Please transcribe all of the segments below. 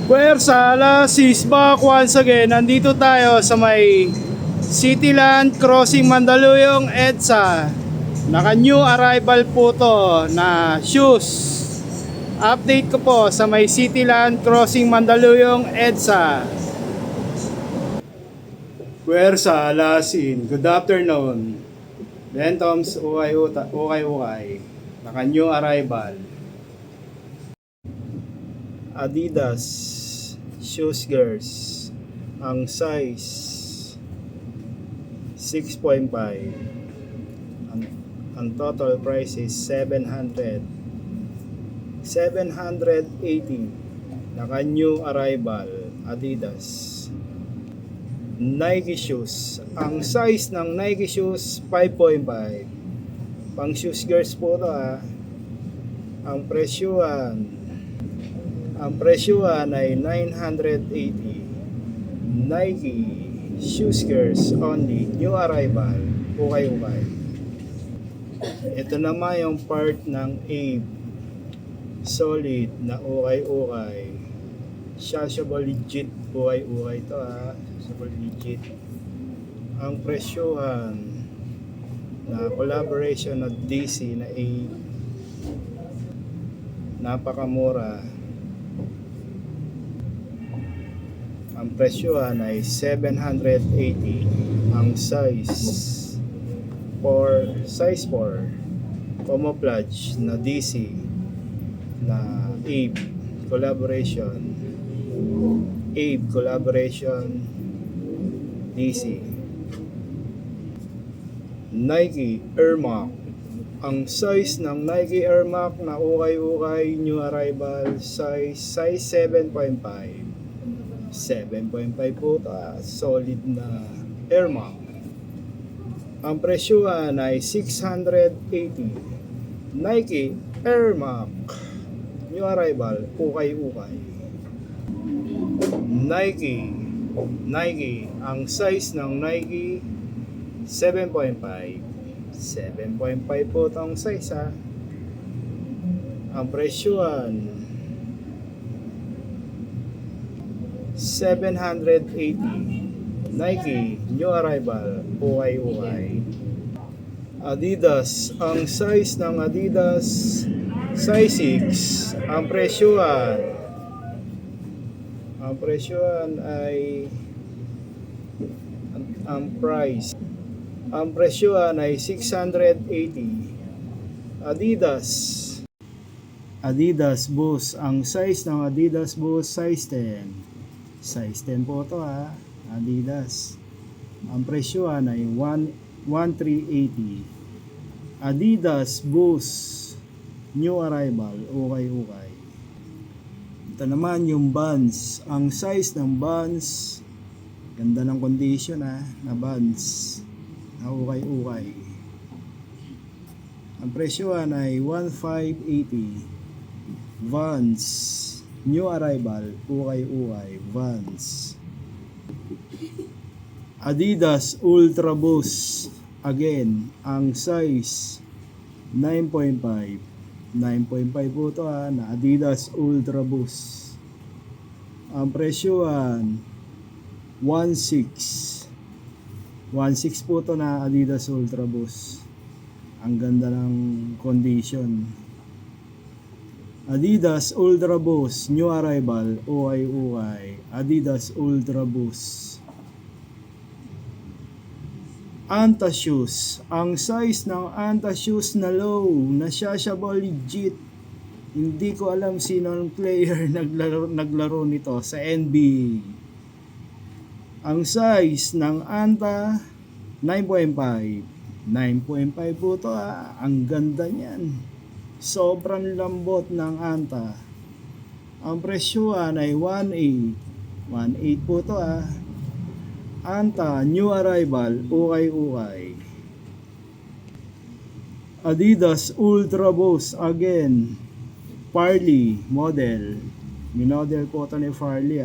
Puwersa, alas back once again. Nandito tayo sa may Cityland Crossing Mandaluyong EDSA. Naka new arrival po to na shoes. Update ko po sa may Cityland Crossing Mandaluyong EDSA. Puwersa, alasin. Good afternoon. Bentoms, ukay. Naka new arrival. Adidas shoes girls, ang size 6.5. Ang total price is 780. Naka new arrival Adidas. Nike shoes, ang size ng Nike shoes 5.5. Pang shoes girls po to Ang presyuhan ay 980. Nike shoes girls only, new arrival, ukay. Ito naman yung part ng Abe, solid na ukay. Shashable legit, ukay to Shashable legit. Ang presyuhan na collaboration ng DC na Abe, napakamura. Ang presyohan ay 780. Ang size 4 camouflage na DC na Abe collaboration DC. Nike Air Max, ang size ng Nike Air Max na ukay new arrival, size 7.5 po solid na Air Max. Ang presyuhan ay 680. Nike Air Max new arrival, ukay. Nike, ang size ng Nike 7.5 po itong size Ang presyuhan 780. Nike new arrival, ukay. Adidas, ang size ng Adidas size 6. Ang presyuhan ay ang presyuhan ay 680. Adidas Boost, ang size ng Adidas Boost size 10 po ito Adidas. Ang presyuhan ay 1,380. Adidas Boost new arrival, ukay. Ito naman yung Vans, ang size ng Vans, ganda ng condition na Vans na ukay. Ang presyuhan ay 1,580. Vans new arrival, ukay. Vans. Adidas Ultra Boost, again, ang size 9.5 po ito na Adidas Ultra Boost. Ang presyuhan 1,600 po ito na Adidas Ultra Boost. Ang ganda ng condition. Adidas Ultra Boost new arrival, ukay. Adidas Ultra Boost. Anta shoes, ang size ng Anta shoes na low na Shashable legit. Hindi ko alam sino ang player naglaro nito sa NBA. Ang size ng Anta 9.5 po ito ang ganda niyan. Sobrang lambot ng Anta. Ang presyuhan ay 1,800 po ito Anta new arrival, ukay. Adidas Ultra Boost, again, Farley model. Minodel po ito ni Farley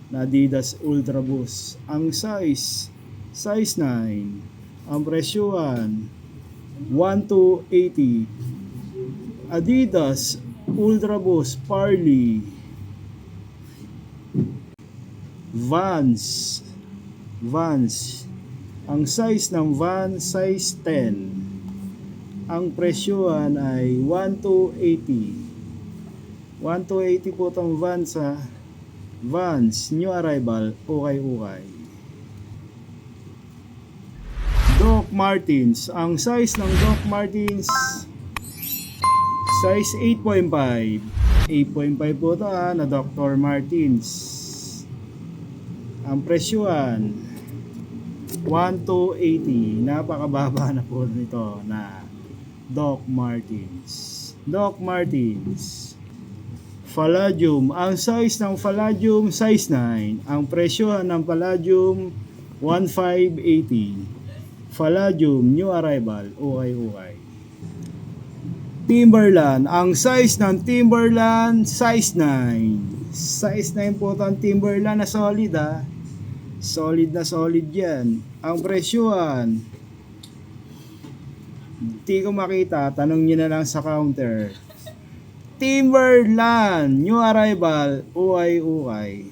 na Adidas Ultra Boost. Ang size size 9. Ang presyuhan 1280. Adidas Ultra Boost Parley. Vans. Ang size ng Vans size 10. Ang presyuhan ay 1280. 1280 po itong Vans ha. Vans new arrival, ukay. Doc Martens. Ang size ng Doc Martens size 8.5. 8.5 po ito na Dr. Martens. Ang presyuhan 1280. Napakababa na po nito na Doc Martens. Palladium. Ang size ng Palladium size 9. Ang presyuhan ng Palladium 1580. Palladium new arrival, ukay. Timberland. Ang size ng Timberland size 9. Size 9 po ito ang Timberland na solid ha. Solid na solid yan. Ang presyuhan, hindi ko makita, tanong nyo na lang sa counter. Timberland new arrival, ukay.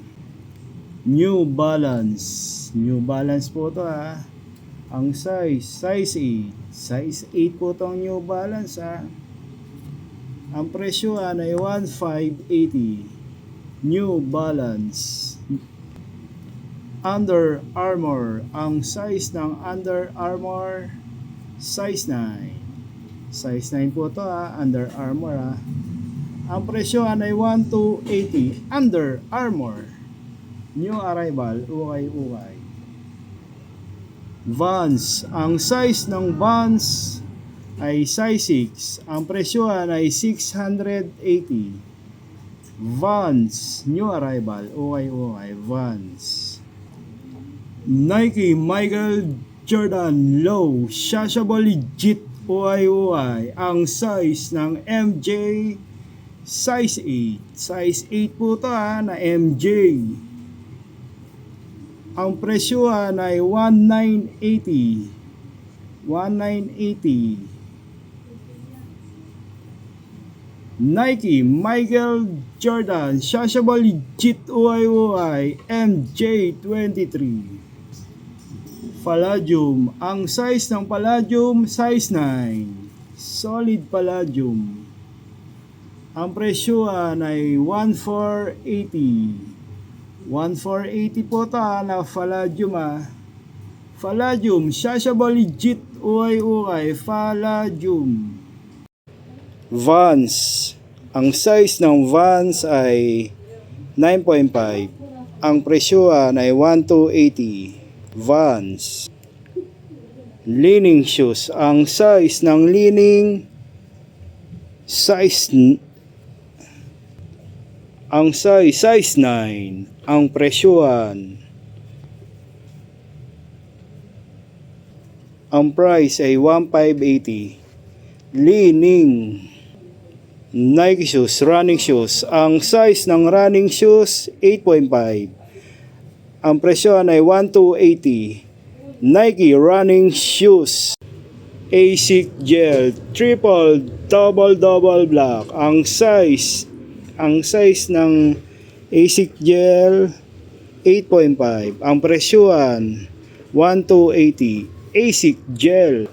New Balance po ito ha. Ang size 8. Size 8 po itong New Balance ha. Ang presyuhan ay 1580. New Balance. Under Armour. Ang size ng Under Armour size 9. Size 9 po ito ha. Under Armour ha. Ang presyuhan ay 1280. Under Armour new arrival, ukay. Vans. Ang size ng Vans ay size 6. Ang presyuhan ay 680. Vans new arrival, ukay. Vans. Nike Michael Jordan Low Shashable Legit, ukay. Ang size ng MJ size 8. Size 8 po ito na MJ. Ang presyuhan ay 1980. Nike Michael Jordan Shashable Legit, ukay. MJ23. Palladium. Ang size ng Palladium size 9. Solid Palladium. Ang presyuhan ay 1480. 1480 po ito na Palladium Palladium Shashable Legit, ukay. Palladium. Vans. Ang size ng Vans ay 9.5. Ang presyuhan ay 1280. Vans. Leaning shoes. Ang size ng Leaning size size 9. Ang presyuhan, ang price ay 1580. Leaning Nike shoes, running shoes. Ang size ng running shoes 8.5. Ang presyuhan ay 1280. Nike running shoes ASIC gel double black. Ang size ng ASIC gel 8.5. Ang presyuhan 1280. ASIC gel.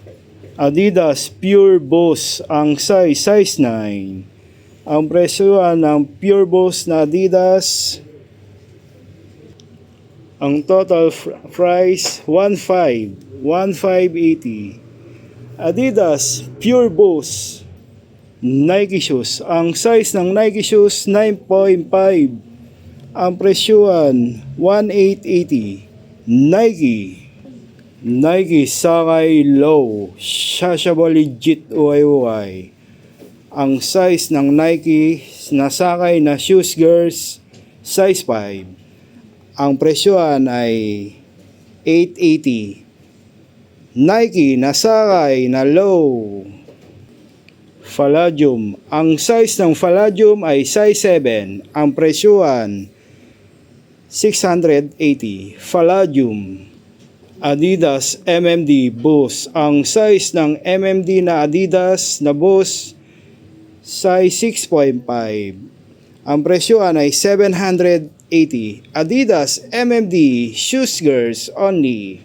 Adidas Pure Boost. Ang size 9. Ang presyuhan ng Pure Boost na Adidas, ang total price 1580. Adidas Pure Boost Nike shoes. Ang size ng Nike shoes 9.5. Ang presyuhan 1880. Nike Sakay Low Shashable Legit, ukay. Ang size ng Nike na Sakay na shoes girls size 5. Ang presyuhan ay 880. Nike na Sakay na Low Palladium. Ang size ng Palladium ay size 7. Ang presyuhan 680. Palladium. Adidas MMD Boost. Ang size ng MMD na Adidas na Boost, size 6.5. Ang presyoan ay 780. Adidas MMD Shoes Girls only.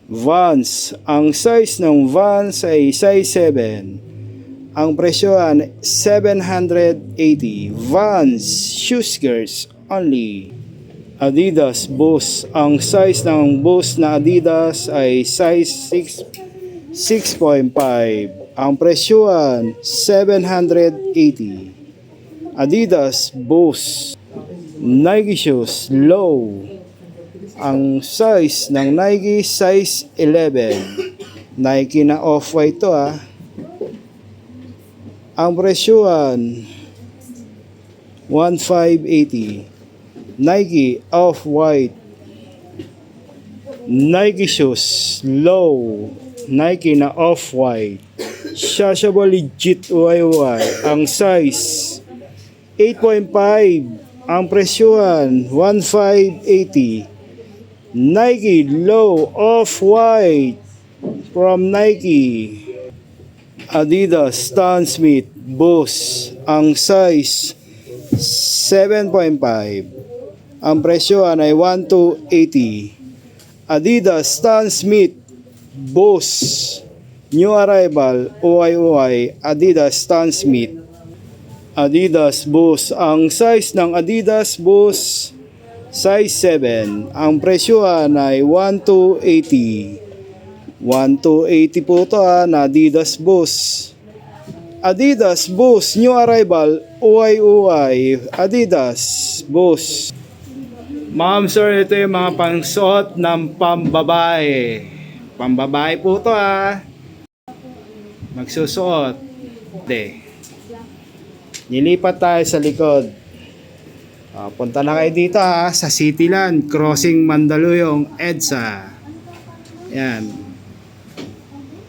Vans. Ang size ng Vans ay size 7. Ang presyoan 780. Vans Shoes Girls only. Adidas Boost. Ang size ng Boost na Adidas ay size 6.5. Ang presyoan 780. Adidas Boost. Nike shoes low. Ang size ng Nike size 11. Nike na off-white to Ang presyoan 1580. Nike off-white. Nike shoes low. Nike na off-white. Shashable legit UIY. Ang size 8.5. Ang presyoan 1580. Nike low off-white from Nike. Adidas Stan Smith Boost. Ang size 7.5. Ang presyoan ay 1280. Adidas Stan Smith Boost. New arrival UIY Adidas Stan Smith. Adidas Boost. Ang size ng Adidas Boost size 7. Ang presyoan ay 1280. 1280 po ito na Adidas Boost. Adidas Boost New arrival UIY Adidas Boost. Ma'am sir, ito yung mga pangsuot ng pambabae. Pambabae po ito Magsusuot. Nilipat tayo sa likod. Punta na kayo dito sa Cityland Crossing Mandaluyong EDSA. Yan.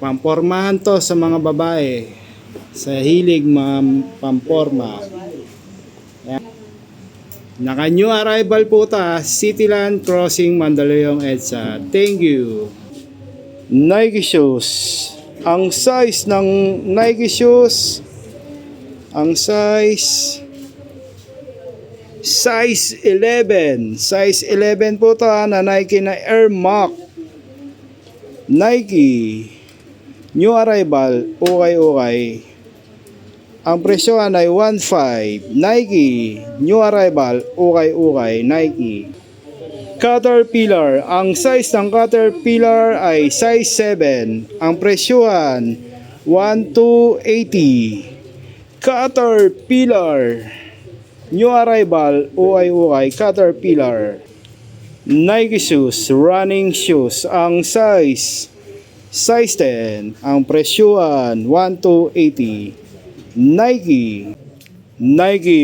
Pampormahan to sa mga babae. Sa hilig pamporma. Yan. Naka new arrival po ta, Cityland Crossing Mandaluyong EDSA. Thank you. Nike shoes. Ang size ng Nike shoes, ang size 11. Size 11 po to na Nike na Air Max. Nike new arrival, okay. Ang presyoan ay 1.5. Nike new arrival, okay. Nike. Caterpillar. Ang size ng Caterpillar ay size 7. Ang presyoan 1280. Caterpillar new arrival, okay. Caterpillar. Nike shoes, running shoes. Ang size 10. Ang presyoan 1280. Nike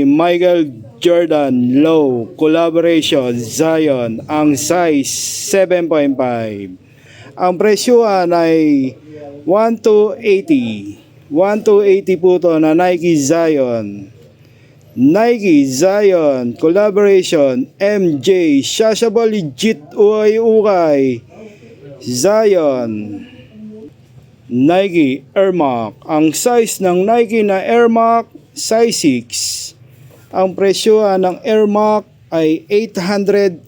Michael Jordan Low Collaboration Zion. Ang size 7.5. Ang presyoan ay 1280. 1280 po to na Nike Zion. Nike Zion Collaboration MJ Shashable legit ukay Zion. Nike Air Max. Ang size ng Nike na Air Max size 6. Ang presyoan ng Air Max ay 880.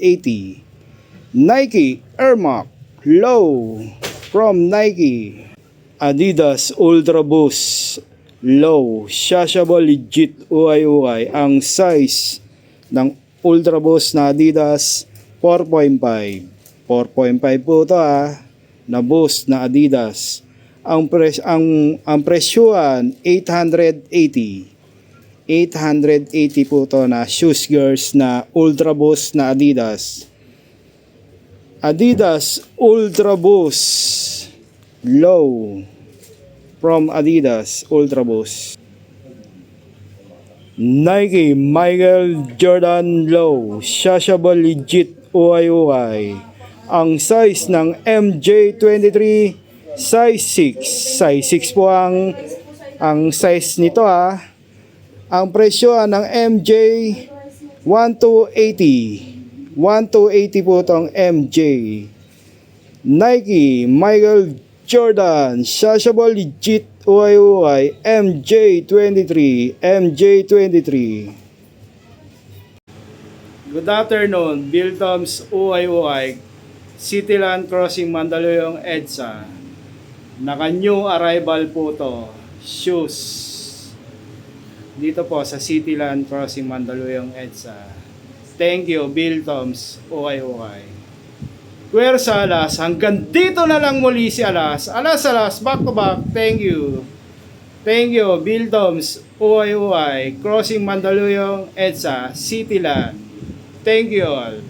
Nike Air Max Low from Nike. Adidas Ultra Boost Low Shashable legit ukay. Ang size ng Ultra Boost na Adidas 4.5. 4.5 po ito na Boost na Adidas. Ang presyoan 880. 880 po ito na Shoes Girls na Ultra Boost na Adidas. Adidas Ultra Boost Low from Adidas Ultra Boost. Nike Michael Jordan Low Shashable legit ukay. Ang size ng MJ23 size 6. Size 6 po ang size nito Ang presyo ng MJ 1280. 1280 po itong MJ. Nike, Michael Jordan, Shashable Legit UIUI, MJ23, MJ23. Good afternoon, Bill Toms UIUI, Cityland Crossing Mandaluyong EDSA. Naka new arrival po to, shoes. Dito po sa Cityland Crossing Mandaluyong EDSA. Thank you, Bill Toms UIUI. Puwersa Alas, hanggang dito na lang muli si Alas. Alas, back to back. Thank you. Thank you, Bill Toms, UIUI, Crossing Mandaluyong, EDSA, Cityland. Thank you all.